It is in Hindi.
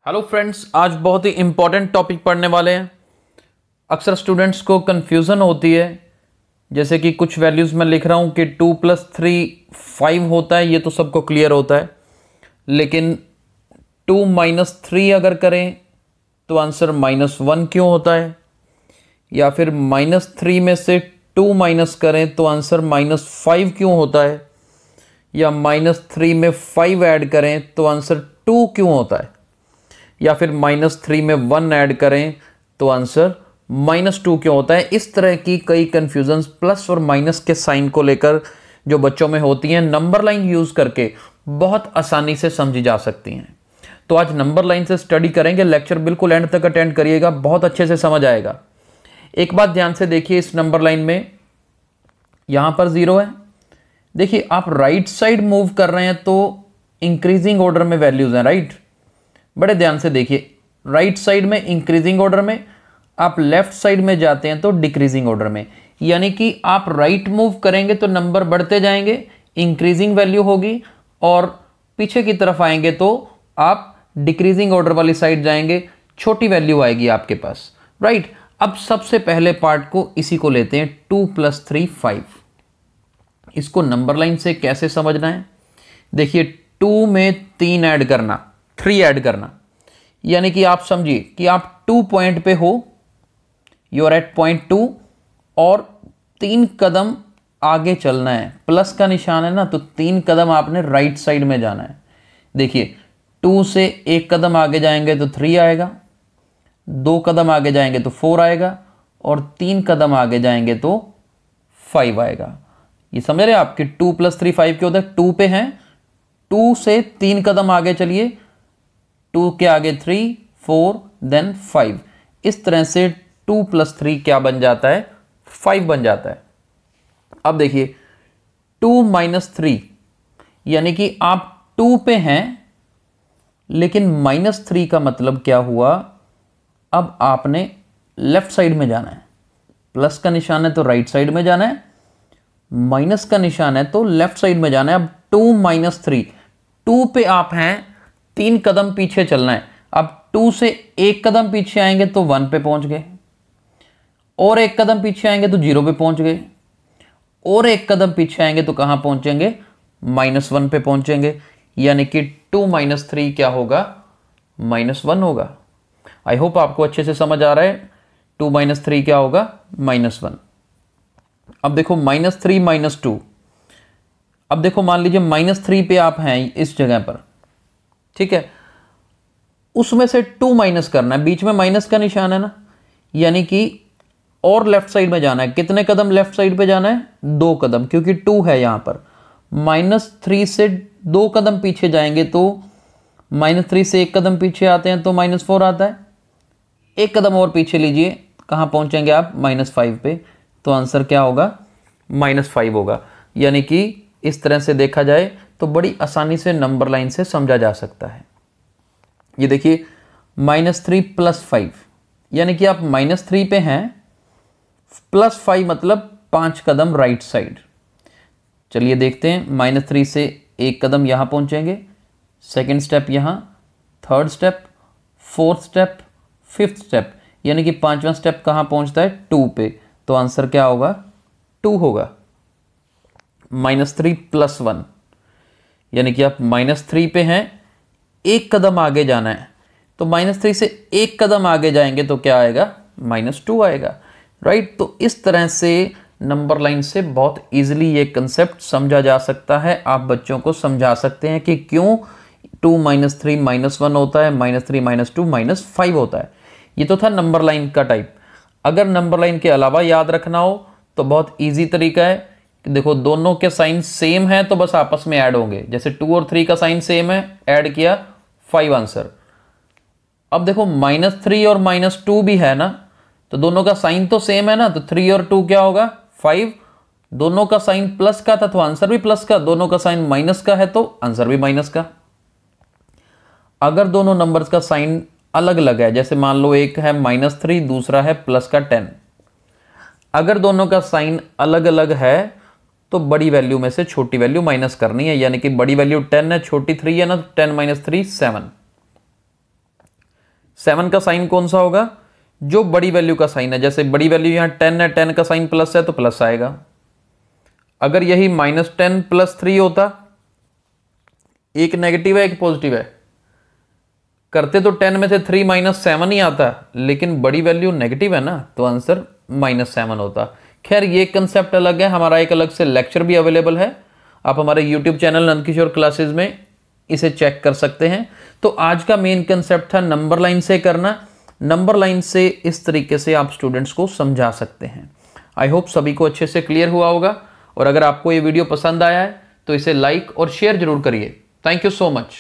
हेलो फ्रेंड्स, आज बहुत ही इंपॉर्टेंट टॉपिक पढ़ने वाले हैं। अक्सर स्टूडेंट्स को कंफ्यूजन होती है, जैसे कि कुछ वैल्यूज़ मैं लिख रहा हूँ कि 2 + 3 5 होता है, ये तो सबको क्लियर होता है। लेकिन 2 - 3 अगर करें तो आंसर -1 क्यों होता है, या फिर -3 में से 2 माइनस करें तो आंसर -5 क्यों होता है, या -3 में 5 ऐड करें तो आंसर 2 क्यों होता है, या फिर -3 में 1 ऐड करें तो आंसर -2 क्यों होता है। इस तरह की कई कंफ्यूजन्स प्लस और माइनस के साइन को लेकर जो बच्चों में होती हैं, नंबर लाइन यूज करके बहुत आसानी से समझी जा सकती हैं। तो आज नंबर लाइन से स्टडी करेंगे। लेक्चर बिल्कुल एंड तक अटेंड करिएगा, बहुत अच्छे से समझ आएगा। एक बात ध्यान से देखिए, इस नंबर लाइन में यहां पर 0 है। देखिए, आप राइट साइड मूव कर रहे हैं तो इंक्रीजिंग ऑर्डर में वैल्यूज हैं, राइट। बड़े ध्यान से देखिए, राइट साइड में इंक्रीजिंग ऑर्डर में, आप लेफ्ट साइड में जाते हैं तो डिक्रीजिंग ऑर्डर में। यानी कि आप राइट मूव करेंगे तो नंबर बढ़ते जाएंगे, इंक्रीजिंग वैल्यू होगी, और पीछे की तरफ आएंगे तो आप डिक्रीजिंग ऑर्डर वाली साइड जाएंगे, छोटी वैल्यू आएगी आपके पास, राइट। अब सबसे पहले पार्ट को इसी को लेते हैं, 2 + 3 5। इसको नंबर लाइन से कैसे समझना है, देखिए 2 में 3 ऐड करना, 3 ऐड करना, यानी कि आप समझिए कि आप 2 पॉइंट पे हो, यू आर एट पॉइंट 2, और 3 कदम आगे चलना है। प्लस का निशान है ना, तो 3 कदम आपने राइट साइड में जाना है। देखिए 2 से 1 कदम आगे जाएंगे तो 3 आएगा, 2 कदम आगे जाएंगे तो 4 आएगा, और 3 कदम आगे जाएंगे तो 5 आएगा। ये समझ रहे हैं आप कि 2 + 3 5 क्या होता है। 2 पे हैं, 2 से 3 कदम आगे चलिए, 2 के आगे 3 4 देन 5। इस तरह से 2 + 3 क्या बन जाता है, 5 बन जाता है। अब देखिए 2 - 3, यानी कि आप 2 पे हैं, लेकिन -3 का मतलब क्या हुआ, अब आपने लेफ्ट साइड में जाना है। प्लस का निशान है तो राइट साइड में जाना है, माइनस का निशान है तो लेफ्ट साइड में जाना है। अब 2 - 3, 2 पे आप हैं, 3 कदम पीछे चलना है। अब 2 से 1 कदम पीछे आएंगे तो 1 पे पहुंच गए, और 1 कदम पीछे आएंगे तो 0 पे पहुंच गए, और 1 कदम पीछे आएंगे तो कहां पहुंचेंगे, -1 पे पहुंचेंगे। यानी कि 2 - 3 क्या होगा, -1 होगा। आई होप आपको अच्छे से समझ आ रहा है। 2 - 3 क्या होगा, -1। अब देखो -3 - 2। अब देखो, मान लीजिए -3 पे आप हैं इस जगह पर, ठीक है, उसमें से 2 माइनस करना है, बीच में माइनस का निशान है ना, यानी कि और लेफ्ट साइड में जाना है। कितने कदम लेफ्ट साइड पे जाना है, 2 कदम, क्योंकि 2 है यहां पर। -3 से 2 कदम पीछे जाएंगे तो -3 से 1 कदम पीछे आते हैं तो -4 आता है। 1 कदम और पीछे लीजिए, कहां पहुंचेंगे आप, -5 पे, तो आंसर क्या होगा, -5 होगा। यानी कि इस तरह से देखा जाए तो बड़ी आसानी से नंबर लाइन से समझा जा सकता है। ये देखिए -3 + 5, यानी कि आप -3 पे हैं, +5 मतलब 5 कदम राइट साइड। चलिए देखते हैं, -3 से 1 कदम यहां पहुंचेंगे, सेकेंड स्टेप यहां, third step, fourth step, fifth step, यानी कि 5वां स्टेप कहां पहुंचता है, 2 पे, तो आंसर क्या होगा, 2 होगा। -3 + 1, यानी कि आप -3 पे हैं, 1 कदम आगे जाना है, तो -3 से 1 कदम आगे जाएंगे तो क्या आएगा, -2 आएगा, राइट। तो इस तरह से नंबर लाइन से बहुत इजीली ये कंसेप्ट समझा जा सकता है। आप बच्चों को समझा सकते हैं कि क्यों 2 - 3 -1 होता है, -3 - 2 -5 होता है। ये तो था नंबर लाइन का टाइप। अगर नंबर लाइन के अलावा याद रखना हो तो बहुत ईजी तरीका है कि देखो, दोनों के साइन सेम है तो बस आपस में ऐड होंगे। जैसे 2 और 3 का साइन सेम है, ऐड किया, 5 आंसर। अब देखो -3 और -2 भी है ना, तो दोनों का साइन तो सेम है ना, तो 3 और 2 क्या होगा, 5। दोनों का साइन प्लस का था तो आंसर भी प्लस का, दोनों का साइन माइनस का है तो आंसर भी माइनस का। अगर दोनों नंबर्स का साइन अलग अलग है, जैसे मान लो एक है -3, दूसरा है +10, अगर दोनों का साइन अलग अलग है तो बड़ी वैल्यू में से छोटी वैल्यू माइनस करनी है। यानी कि बड़ी वैल्यू 10 है, छोटी 3 है ना, तो 10 - 3 7। 7 का साइन कौन सा होगा? जो बड़ी वैल्यू का साइन है, जैसे बड़ी वैल्यू यहाँ 10 है, 10 का साइन प्लस है तो प्लस आएगा। अगर यही -10 + 3 होता, एक नेगेटिव है एक पॉजिटिव है, करते तो 10 में से 3 - 7 ही आता, लेकिन बड़ी वैल्यू नेगेटिव है ना, तो आंसर -7 होता। खैर ये कंसेप्ट अलग है, हमारा एक अलग से लेक्चर भी अवेलेबल है, आप हमारे यूट्यूब चैनल नंदकिशोर क्लासेस में इसे चेक कर सकते हैं। तो आज का मेन कंसेप्ट था नंबर लाइन से करना। नंबर लाइन से इस तरीके से आप स्टूडेंट्स को समझा सकते हैं। आई होप सभी को अच्छे से क्लियर हुआ होगा, और अगर आपको ये वीडियो पसंद आया है तो इसे लाइक और शेयर जरूर करिए। Thank you so much.